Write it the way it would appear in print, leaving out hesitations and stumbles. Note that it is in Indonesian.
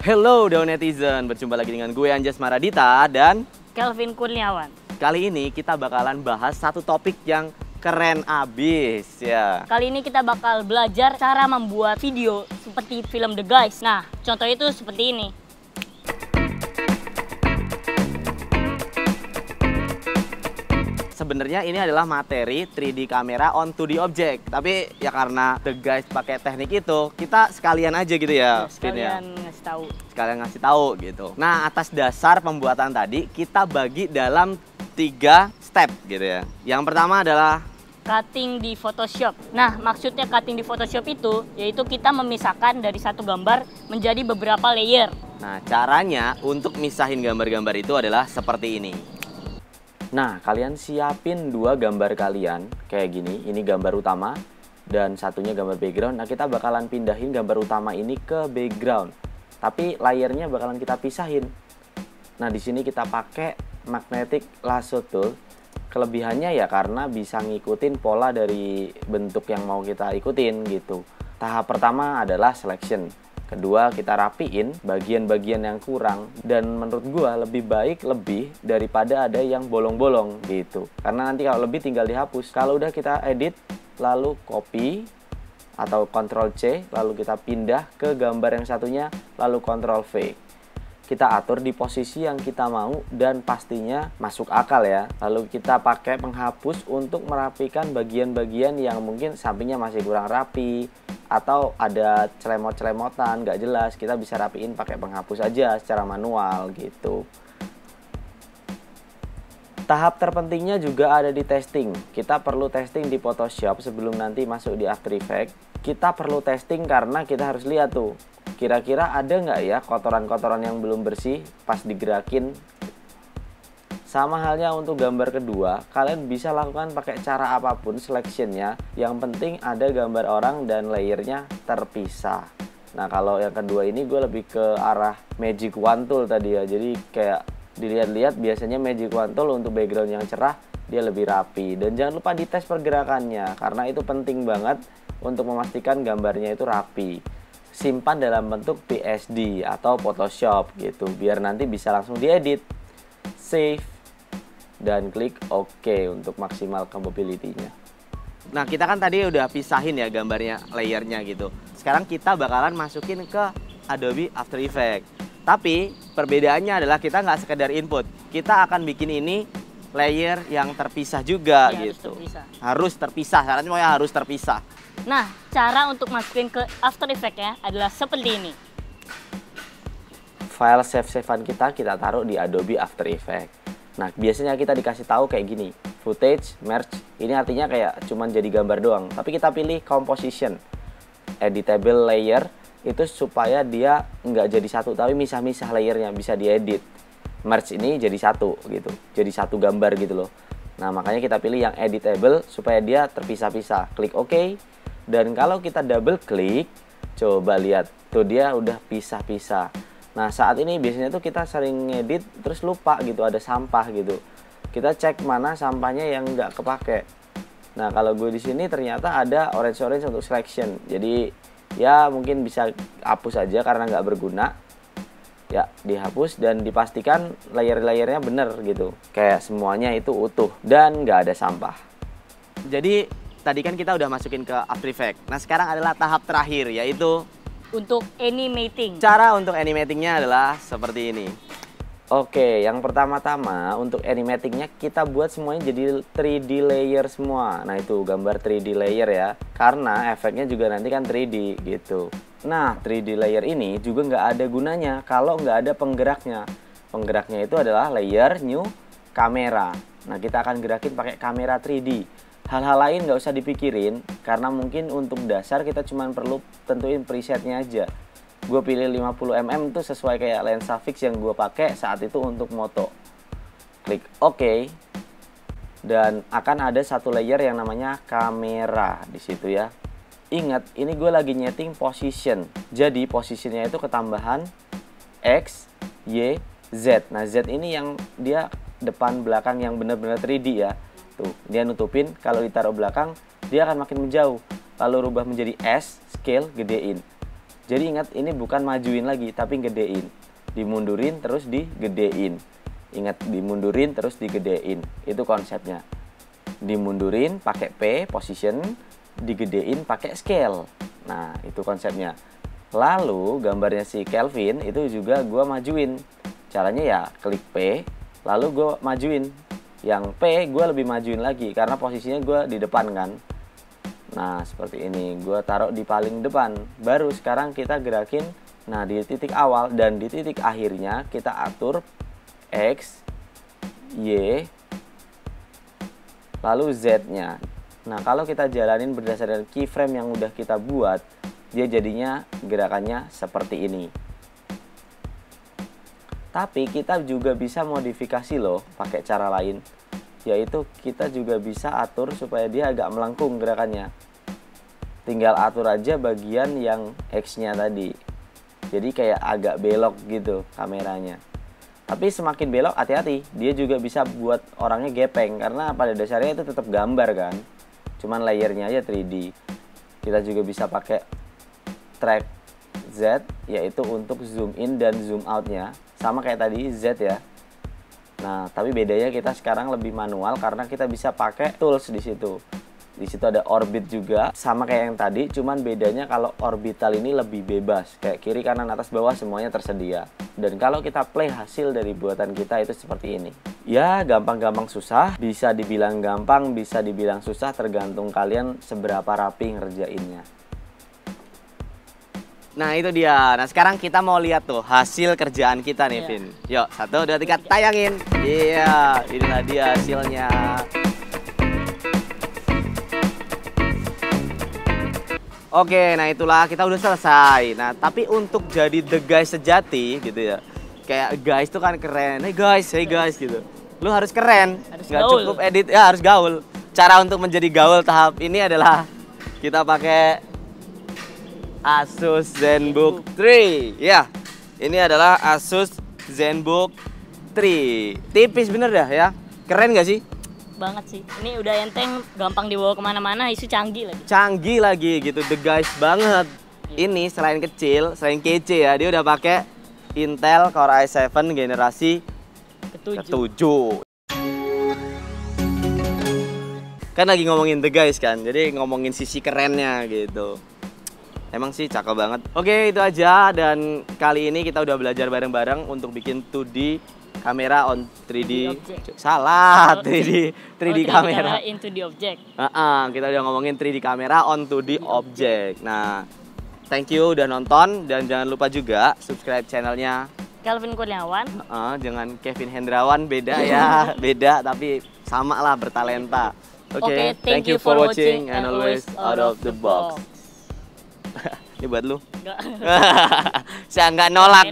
Hello Daun Netizen, berjumpa lagi dengan gue Anjas Maradita dan Kelvin Kurniawan. kali ini kita bakalan bahas satu topik yang keren abis ya. Kali ini kita bakal belajar cara membuat video seperti film The Guys. Nah, contoh itu seperti ini. Sebenarnya ini adalah materi 3D kamera on 2D object, tapi ya karena The Guys pakai teknik itu, kita sekalian aja gitu ya, Sekalian ngasih tahu. Sekalian ngasih tahu gitu. Nah, atas dasar pembuatan tadi kita bagi dalam 3 step gitu ya. Yang pertama adalah Cutting di Photoshop. Nah, maksudnya cutting di Photoshop itu yaitu kita memisahkan dari satu gambar menjadi beberapa layer. Nah, caranya untuk misahin gambar-gambar itu adalah seperti ini. Nah, kalian siapin 2 gambar kalian kayak gini. Ini gambar utama dan satunya gambar background. Nah, kita bakalan pindahin gambar utama ini ke background. Tapi layernya bakalan kita pisahin. Nah, di sini kita pakai magnetic lasso tool. Kelebihannya ya karena bisa ngikutin pola dari bentuk yang mau kita ikutin gitu. Tahap pertama adalah selection. Kedua, kita rapiin bagian-bagian yang kurang. Dan menurut gua lebih baik daripada ada yang bolong-bolong gitu. Karena nanti kalau lebih tinggal dihapus. Kalau udah kita edit, lalu copy atau Ctrl C, lalu kita pindah ke gambar yang satunya, lalu Ctrl V. Kita atur di posisi yang kita mau dan pastinya masuk akal ya. Lalu kita pakai penghapus untuk merapikan bagian-bagian yang mungkin sampingnya masih kurang rapi atau ada celemot-celemotan nggak jelas. Kita bisa rapiin pakai penghapus aja secara manual gitu. Tahap terpentingnya juga ada di testing. Kita perlu testing di Photoshop sebelum nanti masuk di After Effects. Kita perlu testing karena kita harus lihat tuh, kira-kira ada nggak ya kotoran-kotoran yang belum bersih pas digerakin. Sama halnya untuk gambar kedua, kalian bisa lakukan pakai cara apapun selectionnya. Yang penting ada gambar orang dan layernya terpisah. Nah, kalau yang kedua ini gue lebih ke arah Magic Wand Tool tadi ya. Jadi kayak dilihat-lihat biasanya Magic Wand Tool untuk background yang cerah dia lebih rapi. Dan jangan lupa dites pergerakannya karena itu penting banget untuk memastikan gambarnya itu rapi. Simpan dalam bentuk PSD atau Photoshop gitu biar nanti bisa langsung diedit. Save dan klik OK untuk maksimal compatibility-nya. Nah, kita kan tadi udah pisahin ya gambarnya, layernya gitu. Sekarang kita bakalan masukin ke Adobe After Effects. Tapi perbedaannya adalah kita nggak sekedar input, kita akan bikin ini layer yang terpisah juga Ya, gitu. harus terpisah. Harus terpisah, syaratnya pokoknya harus terpisah. Nah, cara untuk masukin ke After Effects ya adalah seperti ini. File save-savean kita taruh di Adobe After Effects. Nah, biasanya kita dikasih tahu kayak gini, footage, merge. Ini artinya kayak cuman jadi gambar doang. Tapi kita pilih composition, editable layer, itu supaya dia nggak jadi satu, tapi misah-misah layernya, bisa diedit. Merge ini jadi satu gitu, jadi satu gambar gitu loh. Nah, makanya kita pilih yang editable supaya dia terpisah-pisah. Klik OK. Dan kalau kita double klik, coba lihat tuh dia udah pisah-pisah. Nah, saat ini biasanya tuh kita sering ngedit terus lupa gitu ada sampah gitu. Kita cek mana sampahnya yang nggak kepake. Nah, kalau gue di sini ternyata ada orange untuk selection. Jadi ya mungkin bisa hapus aja karena nggak berguna. Ya, dihapus dan dipastikan layer-layernya bener gitu. Kayak semuanya itu utuh dan nggak ada sampah. Jadi tadi kan kita udah masukin ke After Effects. Nah, sekarang adalah tahap terakhir yaitu Untuk animating. cara untuk animatingnya adalah seperti ini. Oke, yang pertama-tama untuk animatingnya kita buat semuanya jadi 3D layer semua. Nah, itu gambar 3D layer ya. Karena efeknya juga nanti kan 3D gitu. Nah, 3D layer ini juga nggak ada gunanya kalau nggak ada penggeraknya. Penggeraknya itu adalah layer new kamera. Nah, kita akan gerakin pakai kamera 3D. Hal-hal lain nggak usah dipikirin karena mungkin untuk dasar kita cuma perlu tentuin presetnya aja. Gue pilih 50mm itu sesuai kayak lensa fix yang gue pakai saat itu untuk moto. Klik OK. Dan akan ada satu layer yang namanya kamera di situ ya. Ingat, ini gue lagi nyeting position. Jadi posisinya itu ketambahan X, Y, Z. Nah, Z ini yang dia depan belakang yang benar-benar 3D ya. Tuh, dia nutupin, kalau ditaruh belakang dia akan makin menjauh. Lalu rubah menjadi S, scale, gedein. Jadi ingat, ini bukan majuin lagi, tapi gedein. Dimundurin terus digedein. Ingat, dimundurin terus digedein. Itu konsepnya. Dimundurin pakai P, position, digedein pakai scale. Nah, itu konsepnya. Lalu gambarnya si Kelvin itu juga gue majuin. Caranya ya klik P, lalu gue majuin. Yang P gue lebih majuin lagi karena posisinya gue di depan kan. Nah, seperti ini. Gue taruh di paling depan. Baru sekarang kita gerakin. Nah, di titik awal dan di titik akhirnya kita atur X, Y, lalu Z-nya. Nah, kalau kita jalanin berdasarkan keyframe yang udah kita buat, dia jadinya gerakannya seperti ini. Tapi kita juga bisa modifikasi loh pakai cara lain, yaitu kita juga bisa atur supaya dia agak melengkung gerakannya. Tinggal atur aja bagian yang X-nya tadi. Jadi kayak agak belok gitu kameranya. Tapi semakin belok hati-hati, dia juga bisa buat orangnya gepeng karena pada dasarnya itu tetap gambar kan. Cuman layernya aja 3D. Kita juga bisa pakai track Z, yaitu untuk zoom in dan zoom outnya. Sama kayak tadi Z ya. Nah, tapi bedanya kita sekarang lebih manual karena kita bisa pakai tools di situ. Di situ ada orbit juga, sama kayak yang tadi, cuman bedanya kalau orbital ini lebih bebas, kayak kiri kanan atas bawah semuanya tersedia. Dan kalau kita play hasil dari buatan kita itu seperti ini. Ya, gampang-gampang susah, bisa dibilang gampang, bisa dibilang susah, tergantung kalian seberapa rapi ngerjainnya. Nah, itu dia. Nah, sekarang kita mau lihat tuh hasil kerjaan kita nih, Vin. Yuk, 1, 2, 3, tayangin. Iya, inilah dia hasilnya. Oke, nah itulah kita udah selesai. Nah, tapi untuk jadi the guys sejati gitu ya. Kayak guys tuh kan keren. Hey guys gitu. Lu harus keren. Nggak cukup edit, ya harus gaul. Cara untuk menjadi gaul tahap ini adalah kita pakai Asus ZenBook 3. Ya, ini adalah Asus ZenBook 3. Tipis bener dah ya. Keren gak sih? Banget sih. Ini udah enteng, gampang dibawa kemana-mana, isu canggih lagi. Canggih lagi gitu, the guys banget. Ini selain kecil, selain kece ya, dia udah pakai Intel Core i7 generasi ke-7. Kan lagi ngomongin the guys kan, jadi ngomongin sisi kerennya gitu. Emang sih cakep banget. Oke, itu aja, dan kali ini kita udah belajar bareng-bareng untuk bikin 2D kamera on 3D. Salah, 3D kamera into the object. Kita udah ngomongin 3D kamera on 2D object. Nah, thank you udah nonton, dan jangan lupa juga subscribe channelnya Kelvin Kurniawan. Jangan Kevin Hendrawan, beda ya. Beda tapi sama lah, bertalenta. Oke, thank you for watching and always out of the box. Ini buat lu. Enggak. Saya nggak nolak.